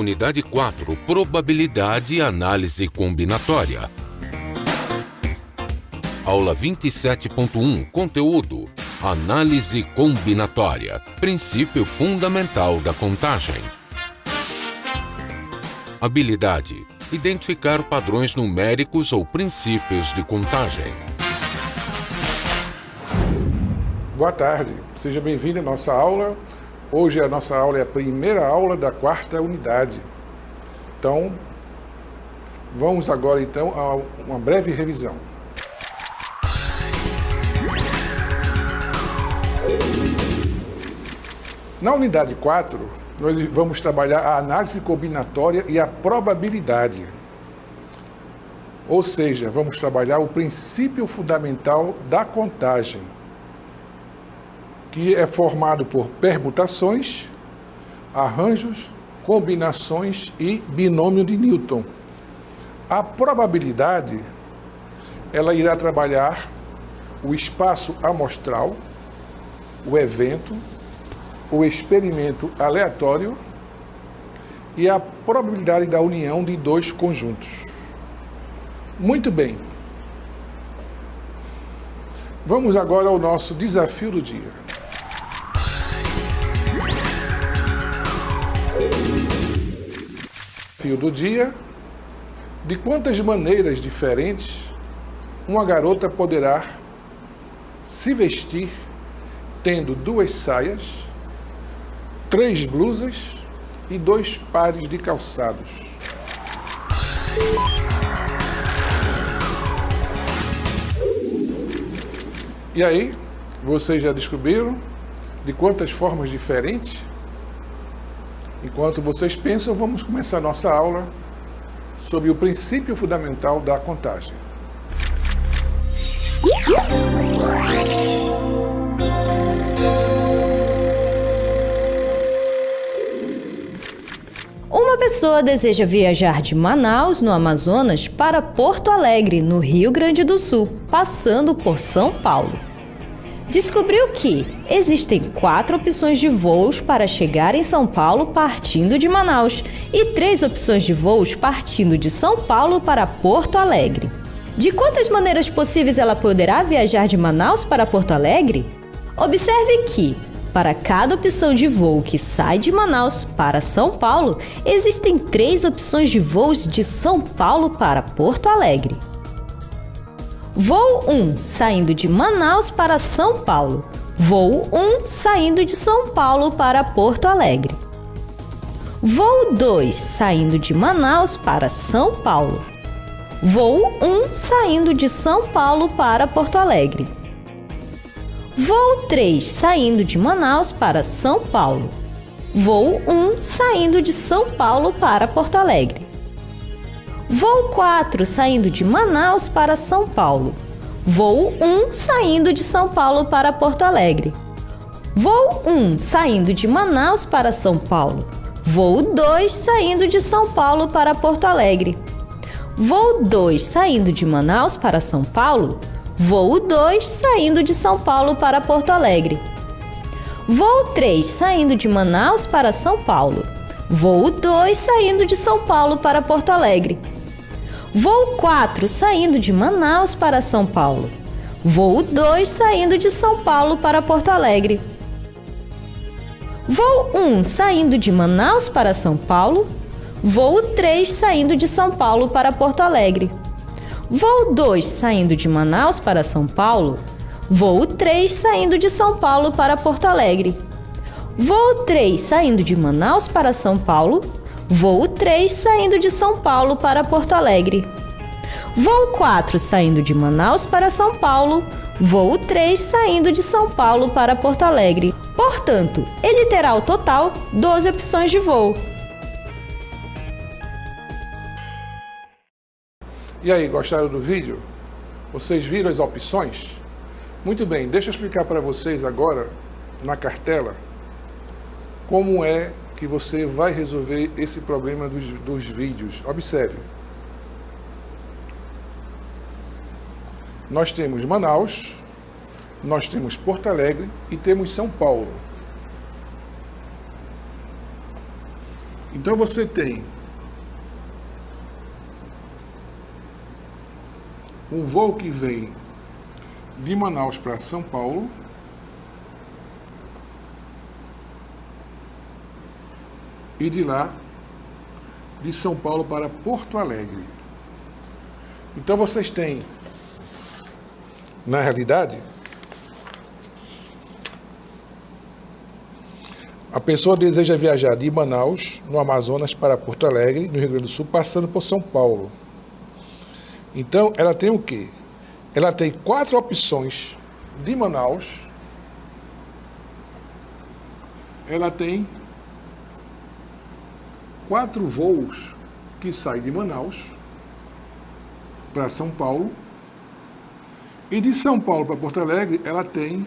Unidade 4, Probabilidade e Análise Combinatória. Aula 27.1, Conteúdo: Análise Combinatória, princípio fundamental da contagem. Habilidade: identificar padrões numéricos ou princípios de contagem. Boa tarde, seja bem-vindo à nossa aula. Hoje a nossa aula é a primeira aula da quarta unidade. Então, vamos agora então a uma breve revisão. Na unidade 4, nós vamos trabalhar a análise combinatória e a probabilidade. Ou seja, vamos trabalhar o princípio fundamental da contagem, que é formado por permutações, arranjos, combinações e binômio de Newton. A probabilidade, ela irá trabalhar o espaço amostral, o evento, o experimento aleatório e a probabilidade da união de dois conjuntos. Muito bem. Vamos agora ao nosso desafio do dia. Desafio do dia: de quantas maneiras diferentes uma garota poderá se vestir tendo 2 saias, 3 blusas e 2 pares de calçados? E aí, vocês já descobriram de quantas formas diferentes? Enquanto vocês pensam, vamos começar nossa aula sobre o princípio fundamental da contagem. Uma pessoa deseja viajar de Manaus, no Amazonas, para Porto Alegre, no Rio Grande do Sul, passando por São Paulo. Descobriu que existem 4 opções de voos para chegar em São Paulo partindo de Manaus e 3 opções de voos partindo de São Paulo para Porto Alegre. De quantas maneiras possíveis ela poderá viajar de Manaus para Porto Alegre? Observe que, para cada opção de voo que sai de Manaus para São Paulo, existem 3 opções de voos de São Paulo para Porto Alegre. Voo 1, saindo de Manaus para São Paulo. Voo 1, saindo de São Paulo para Porto Alegre. Voo 2, saindo de Manaus para São Paulo. Voo 1, saindo de São Paulo para Porto Alegre. Voo 3, saindo de Manaus para São Paulo. Voo 1, saindo de São Paulo para Porto Alegre. Voo 4, saindo de Manaus para São Paulo. Voo 1, saindo de São Paulo para Porto Alegre. Voo 1, saindo de Manaus para São Paulo. Voo 2, saindo de São Paulo para Porto Alegre. Voo 2, saindo de Manaus para São Paulo. Voo 2, saindo de São Paulo para Porto Alegre. Voo 3, saindo de Manaus para São Paulo. Voo 2, saindo de São Paulo para Porto Alegre. Voo 4, saindo de Manaus para São Paulo. Voo 2, saindo de São Paulo para Porto Alegre. Voo 1, saindo de Manaus para São Paulo. Voo 3, saindo de São Paulo para Porto Alegre. Voo 2, saindo de Manaus para São Paulo. Voo 3, saindo de São Paulo para Porto Alegre. Voo 3, saindo de Manaus para São Paulo. Voo 3, saindo de São Paulo para Porto Alegre. Voo 4, saindo de Manaus para São Paulo. Voo 3, saindo de São Paulo para Porto Alegre. Portanto, ele terá ao total 12 opções de voo. E aí, gostaram do vídeo? Vocês viram as opções? Muito bem, deixa eu explicar para vocês agora, na cartela, como é que você vai resolver esse problema dos vídeos. Observe. Nós temos Manaus, nós temos Porto Alegre e temos São Paulo. Então você tem um voo que vem de Manaus para São Paulo, e de lá, de São Paulo para Porto Alegre. Então vocês têm, na realidade, a pessoa deseja viajar de Manaus, no Amazonas, para Porto Alegre, no Rio Grande do Sul, passando por São Paulo. Então, ela tem o quê? Ela tem 4 opções de Manaus. Ela tem 4 voos que saem de Manaus para São Paulo. E de São Paulo para Porto Alegre, ela tem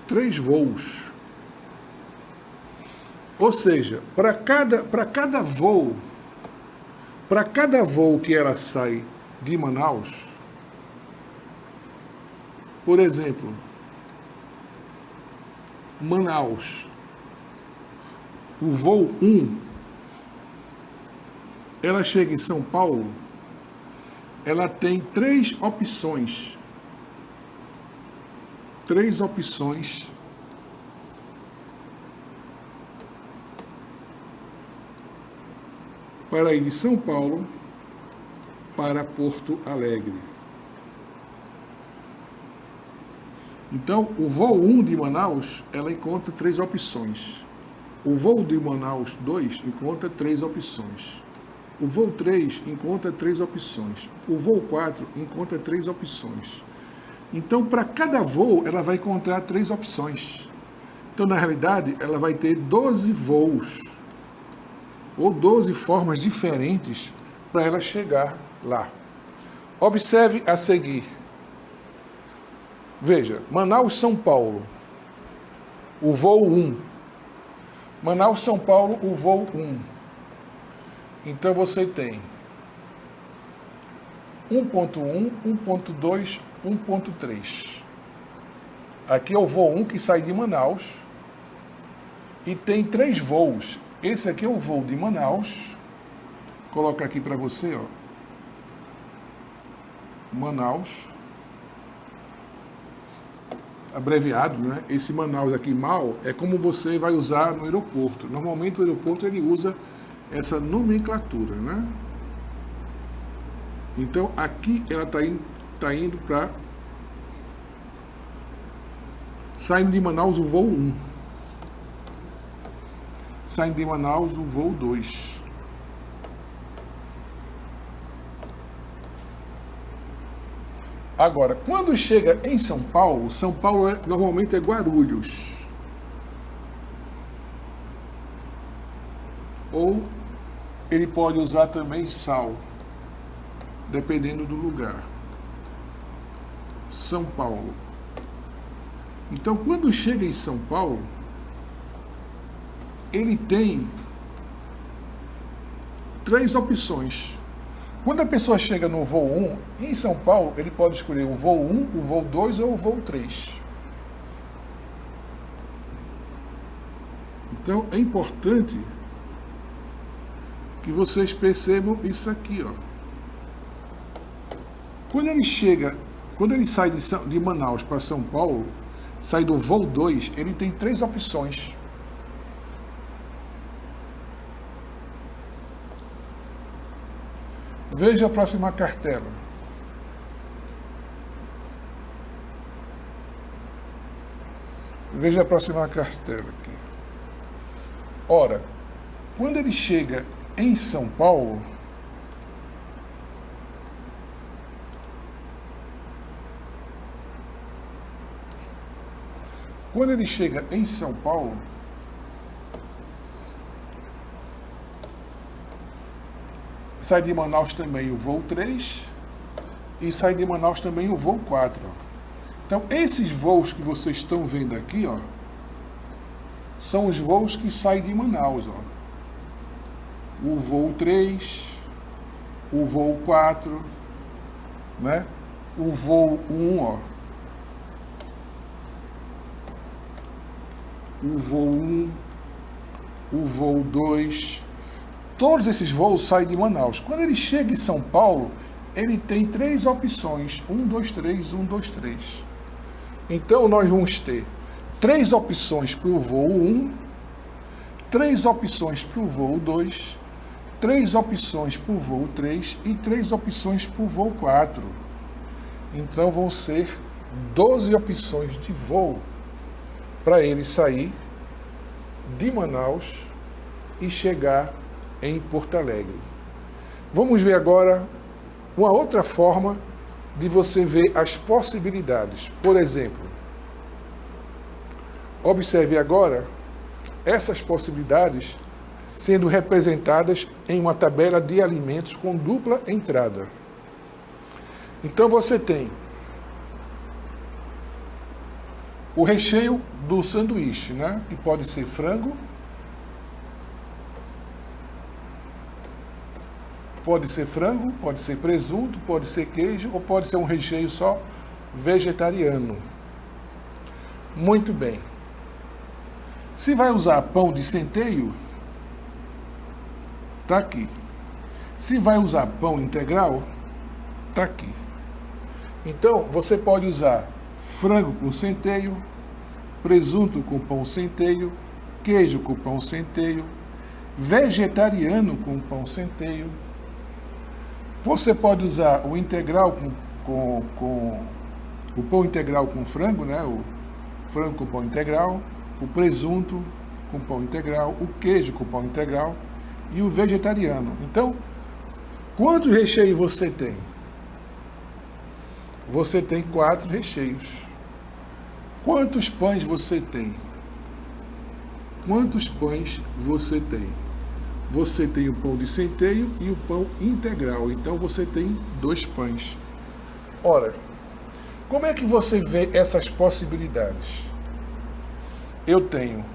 3 voos. Ou seja, para cada voo que ela sai de Manaus, por exemplo, Manaus, o voo 1, ela chega em São Paulo, ela tem 3 opções. 3 opções para ir de São Paulo para Porto Alegre. Então, o voo 1 de Manaus, ela encontra 3 opções. O voo de Manaus 2 encontra 3 opções. O voo 3 encontra 3 opções. O voo 4 encontra 3 opções. Então, para cada voo, ela vai encontrar 3 opções. Então, na realidade, ela vai ter 12 voos, ou 12 formas diferentes para ela chegar lá. Observe a seguir. Veja, Manaus-São Paulo, o voo 1. Manaus-São Paulo, o voo 1. Então, você tem 1.1, 1.2, 1.3. Aqui é o voo 1 que sai de Manaus e tem 3 voos. Esse aqui é o voo de Manaus. Vou colocar aqui para você, ó. Manaus. Abreviado, né? Esse Manaus aqui mal é como você vai usar no aeroporto. Normalmente o aeroporto ele usa essa nomenclatura, né? Então aqui ela está indo para, saindo de Manaus o voo 1, saindo de Manaus o voo 2. Agora, quando chega em São Paulo normalmente é Guarulhos. Ou ele pode usar também Sal, dependendo do lugar. São Paulo. Então, quando chega em São Paulo, ele tem 3 opções. Quando a pessoa chega no voo 1, em São Paulo, ele pode escolher o voo 1, o voo 2 ou o voo 3. Então, é importante que vocês percebam isso aqui, ó. Quando ele sai de Manaus para São Paulo, sai do voo 2, ele tem 3 opções. Veja a próxima cartela. Veja a próxima cartela aqui. Ora, quando ele chega em São Paulo, sai de Manaus também o voo 3 e sai de Manaus também o voo 4. Então, esses voos que vocês estão vendo aqui, ó, são os voos que saem de Manaus, ó. O voo 3, o voo 4, né? O voo 1, ó. O voo 1, o voo 2. Todos esses voos saem de Manaus. Quando ele chega em São Paulo, ele tem 3 opções. 1, 2, 3, 1, 2, 3. Então, nós vamos ter 3 opções para o voo 1, 3 opções para o voo 2, 3 opções para o voo 3 e 3 opções para o voo 4. Então, vão ser 12 opções de voo para ele sair de Manaus e chegar em Porto Alegre. Vamos ver agora uma outra forma de você ver as possibilidades. Por exemplo, observe agora essas possibilidades sendo representadas em uma tabela de alimentos com dupla entrada. Então você tem o recheio do sanduíche, né? Que pode ser frango, pode ser presunto, pode ser queijo ou pode ser um recheio só vegetariano. Muito bem. Se vai usar pão de centeio, tá aqui. Se vai usar pão integral, tá aqui. Então, você pode usar frango com centeio, presunto com pão centeio, queijo com pão centeio, vegetariano com pão centeio. Você pode usar o integral com o pão integral com frango, né? O frango com pão integral, o presunto com pão integral, o queijo com pão integral e o vegetariano. Então, quantos recheios você tem? Você tem 4 recheios. Quantos pães você tem? Quantos pães você tem? Você tem o pão de centeio e o pão integral. Então, você tem 2 pães. Ora, como é que você vê essas possibilidades? Eu tenho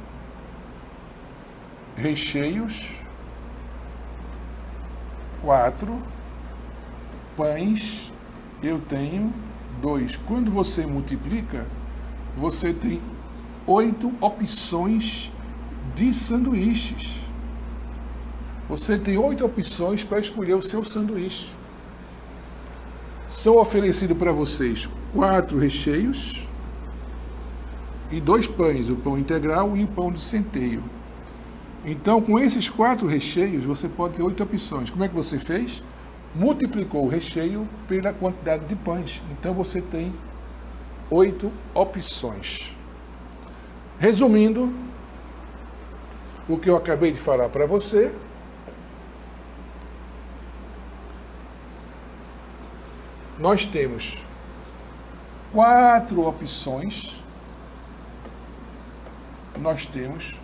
recheios, 4, pães, eu tenho 2. Quando você multiplica, você tem 8 opções de sanduíches. Você tem 8 opções para escolher o seu sanduíche. São oferecidos para vocês 4 recheios e 2 pães, o pão integral e o pão de centeio. Então, com esses 4 recheios, você pode ter 8 opções. Como é que você fez? Multiplicou o recheio pela quantidade de pães. Então, você tem 8 opções. Resumindo, o que eu acabei de falar para você, nós temos 4 opções. Nós temos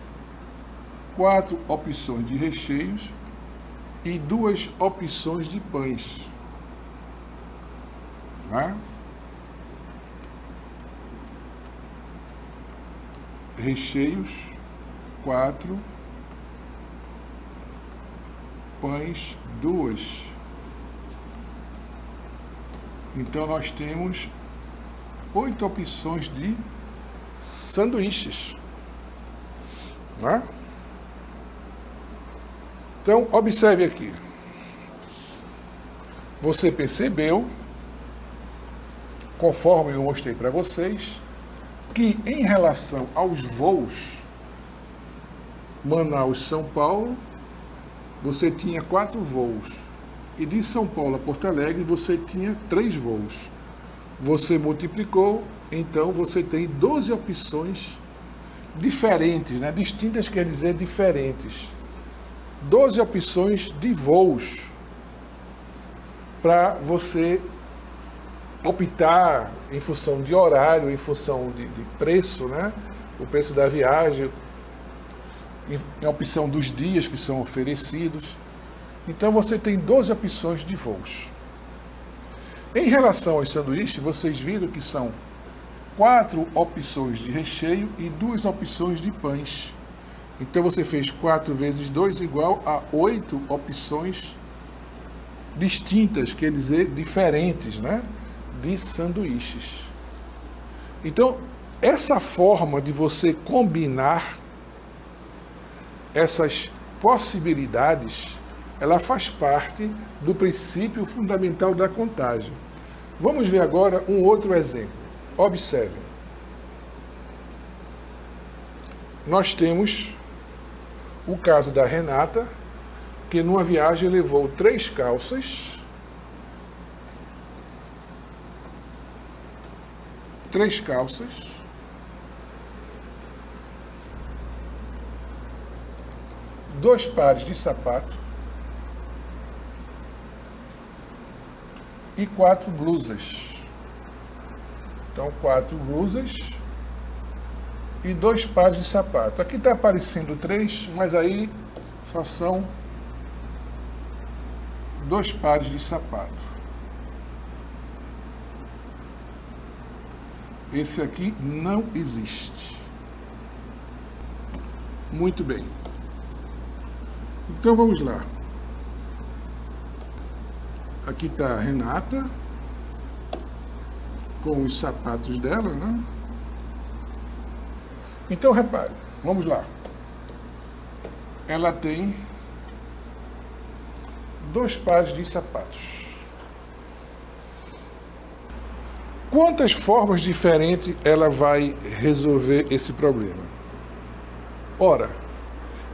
4 opções de recheios e 2 opções de pães. Tá? Recheios, 4, pães, 2. Então, nós temos 8 opções de sanduíches. Né? Então, observe aqui. Você percebeu, conforme eu mostrei para vocês, que em relação aos voos Manaus-São Paulo, você tinha 4 voos. E de São Paulo a Porto Alegre, você tinha 3 voos. Você multiplicou, então você tem 12 opções diferentes, né? Distintas quer dizer diferentes. 12 opções de voos para você optar em função de horário, em função de preço, né? O preço da viagem, em opção dos dias que são oferecidos. Então você tem 12 opções de voos. Em relação aos sanduíches, vocês viram que são 4 opções de recheio e 2 opções de pães. Então você fez 4 vezes 2 igual a 8 opções distintas, quer dizer, diferentes, né? De sanduíches. Então, essa forma de você combinar essas possibilidades, ela faz parte do princípio fundamental da contagem. Vamos ver agora um outro exemplo. Observem. Nós temos o caso da Renata, que numa viagem levou 3 calças, 2 pares de sapato e 4 blusas. Então, 4 blusas e 2 pares de sapato. Aqui está aparecendo 3, mas aí só são 2 pares de sapato. Esse aqui não existe. Muito bem. Então vamos lá. Aqui está a Renata com os sapatos dela, né? Então repare, vamos lá. Ela tem 2 pares de sapatos. Quantas formas diferentes ela vai resolver esse problema? Ora,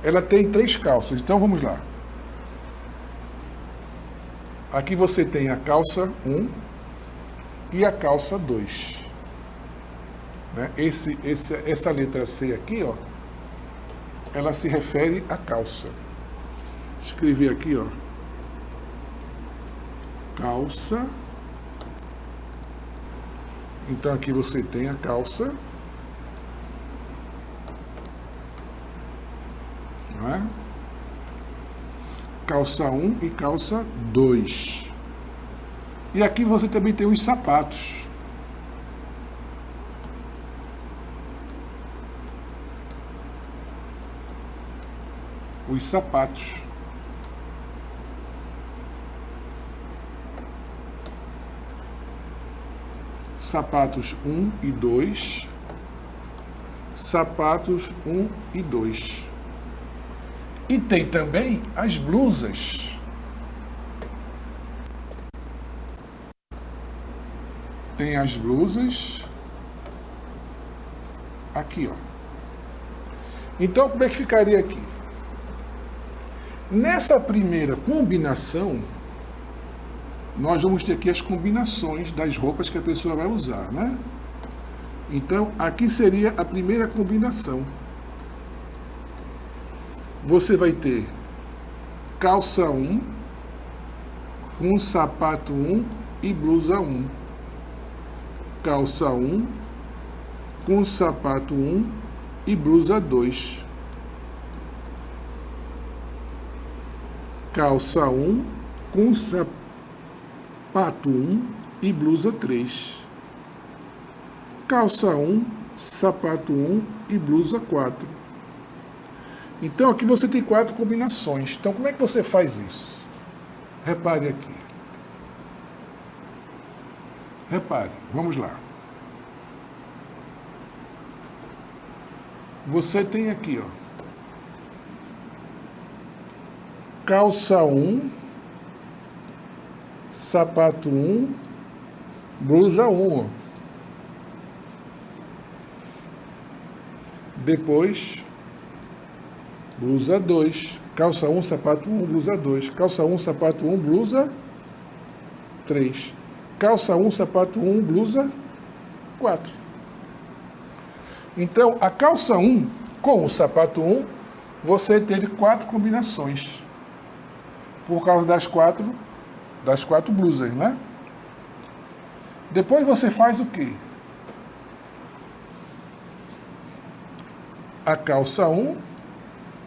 ela tem 3 calças, então vamos lá. Aqui você tem a calça 1 e a calça 2. Né? Essa letra C aqui, ó, ela se refere à calça. Escrevi aqui, ó, calça. Então aqui você tem a calça, não é? Calça 1 e calça 2. E aqui você também tem os sapatos. Os sapatos. Sapatos 1 e 2. Sapatos 1 e 2. E tem também as blusas. Tem as blusas aqui, ó. Então, como é que ficaria aqui? Nessa primeira combinação, nós vamos ter aqui as combinações das roupas que a pessoa vai usar, né? Então, aqui seria a primeira combinação. Você vai ter calça 1 com sapato 1 e blusa 1. Calça 1 com sapato 1 e blusa 2. Calça 1 com sapato 1 e blusa 3. Calça 1, sapato 1 e blusa 4. Então aqui você tem 4 combinações. Então como é que você faz isso? Repare aqui. Repare, vamos lá. Você tem aqui, ó, calça 1, sapato 1, blusa 1. Ó. Depois, blusa 2. Calça 1, sapato 1, blusa 2. Calça 1, sapato 1, blusa 3. Calça 1, sapato 1, blusa 4. Então, a calça 1 com o sapato 1, você teve 4 combinações. Por causa das quatro blusas, né? Depois você faz o quê? A calça 1,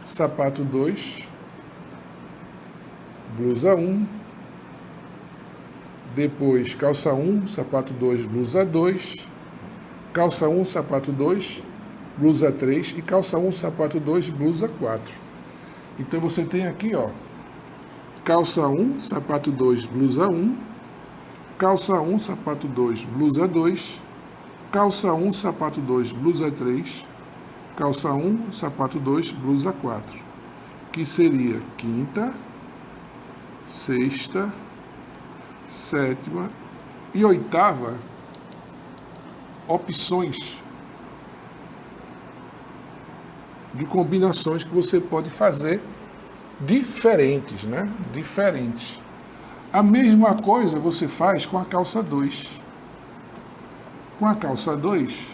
sapato 2, blusa 1. Depois calça 1, sapato 2, blusa 2. Calça 1, sapato 2, blusa 3. E calça 1, sapato 2, blusa 4. Então você tem aqui, ó, calça 1, sapato 2, blusa 1. Calça 1, sapato 2, blusa 2. Calça 1, sapato 2, blusa 3. Calça 1, sapato 2, blusa 4. Aqui seria quinta, sexta, sétima e oitava opções de combinações que você pode fazer diferentes, né? Diferentes. A mesma coisa você faz com a calça 2. Com a calça 2,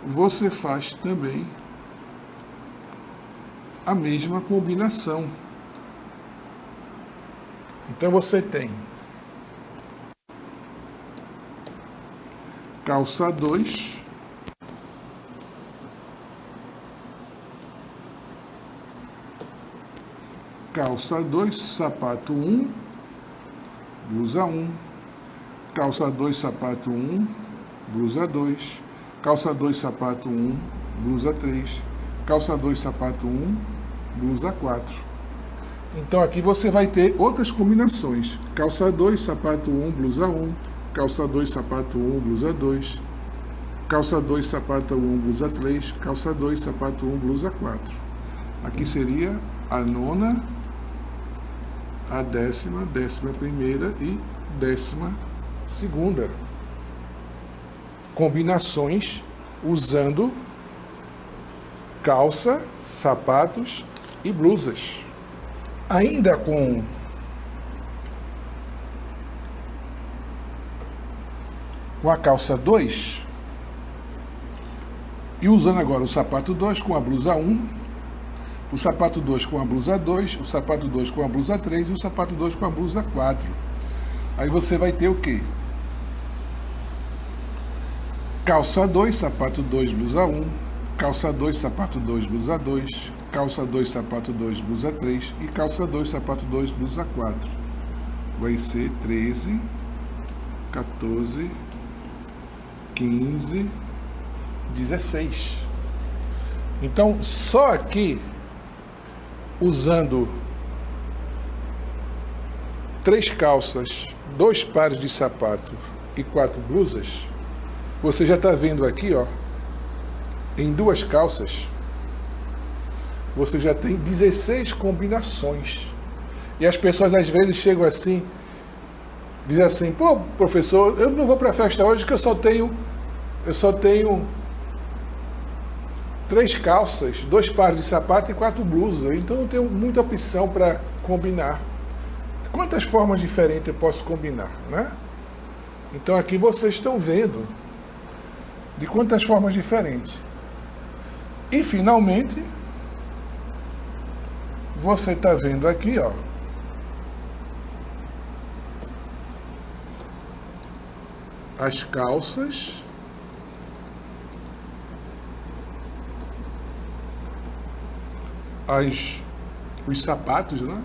você faz também a mesma combinação. Então você tem calça 2, calça 2, sapato 1, blusa 1, calça 2, sapato 1, blusa 2, calça 2, sapato 1, blusa 3, calça 2, sapato 1, blusa 4. Então aqui você vai ter outras combinações. Calça 2, sapato 1, blusa 1, calça 2, sapato 1, blusa 2, calça 2, sapato 1, blusa 3, calça 2, sapato 1, blusa 4. Aqui seria a nona, a décima, 11ª e 12ª. Combinações usando calça, sapatos e blusas. Ainda com a calça 2 e usando agora o sapato 2 com a blusa 1, o sapato 2 com a blusa 2, o sapato 2 com a blusa 3 e o sapato 2 com a blusa 4. Aí você vai ter o quê? Calça 2, sapato 2, blusa 1, calça 2, sapato 2, blusa 2, calça 2, sapato 2, blusa 3 e calça 2, sapato 2, blusa 4. Vai ser 13, 14, 15, 16. Então, só aqui, usando 3 calças, 2 pares de sapato e 4 blusas, você já está vendo aqui, ó, em 2 calças, você já tem 16 combinações. E as pessoas às vezes chegam assim, dizem assim: pô, professor, eu não vou para a festa hoje que eu só tenho 3 calças, 2 pares de sapato e 4 blusas, então não tenho muita opção para combinar. Quantas formas diferentes eu posso combinar, né? Então aqui vocês estão vendo de quantas formas diferentes. E finalmente, você está vendo aqui, ó, as calças, os sapatos, né?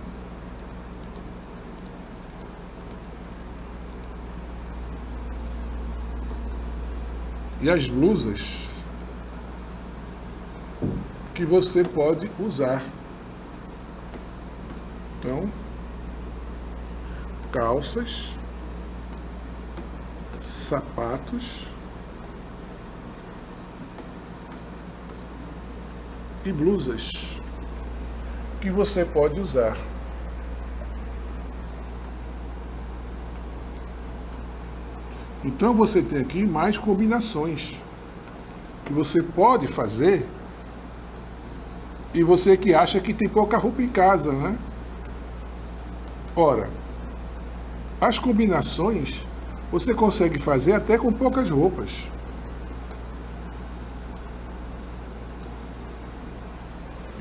E as blusas que você pode usar. Então, calças, sapatos e blusas que você pode usar. Então você tem aqui mais combinações que você pode fazer, e você que acha que tem pouca roupa em casa, né? Ora, as combinações você consegue fazer até com poucas roupas.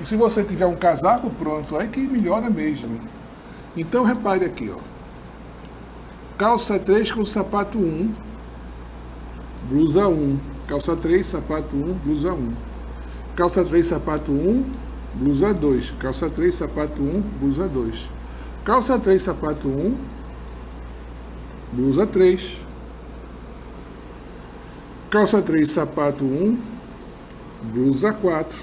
E se você tiver um casaco pronto, aí que melhora mesmo. Então repare aqui, ó. Calça 3 com sapato 1, blusa 1. Calça 3, sapato 1, blusa 1. Calça 3, sapato 1, blusa 2. Calça 3, sapato 1, blusa 2. Calça 3, sapato 1, blusa 3. Calça 3, sapato 1, blusa 4.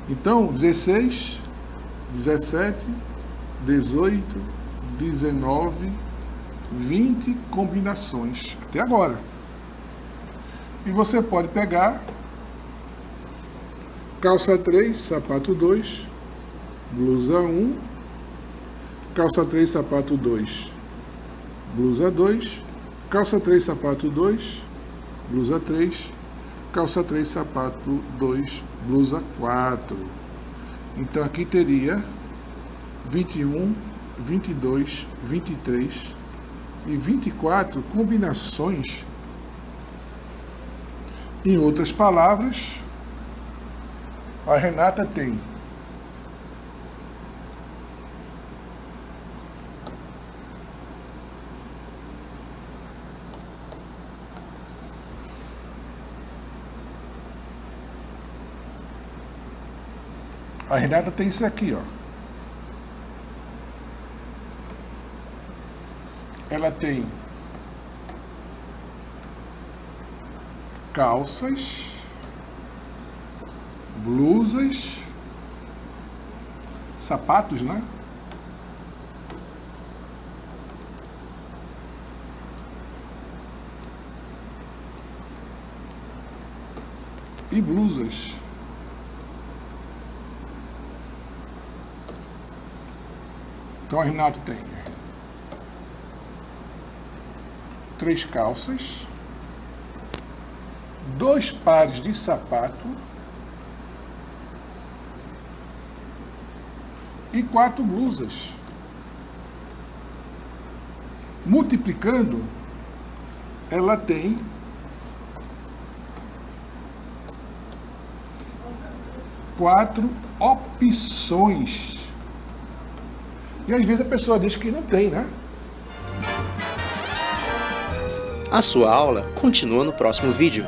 Então, 16, 17, 18, 19, 20 combinações até agora. E você pode pegar calça 3, sapato 2, blusa 1, calça 3, sapato 2, blusa 2, calça 3, sapato 2, blusa 3, calça 3, sapato 2, blusa 4. Então aqui teria 21, 22, 23 e 24 combinações. Em outras palavras, a Renata tem isso aqui, ó. Ela tem calças, blusas, sapatos, né? E blusas. Então, a Renato tem 3 calças, 2 pares de sapato e 4 blusas. Multiplicando, ela tem 4 opções. E às vezes a pessoa diz que não tem, né? A sua aula continua no próximo vídeo.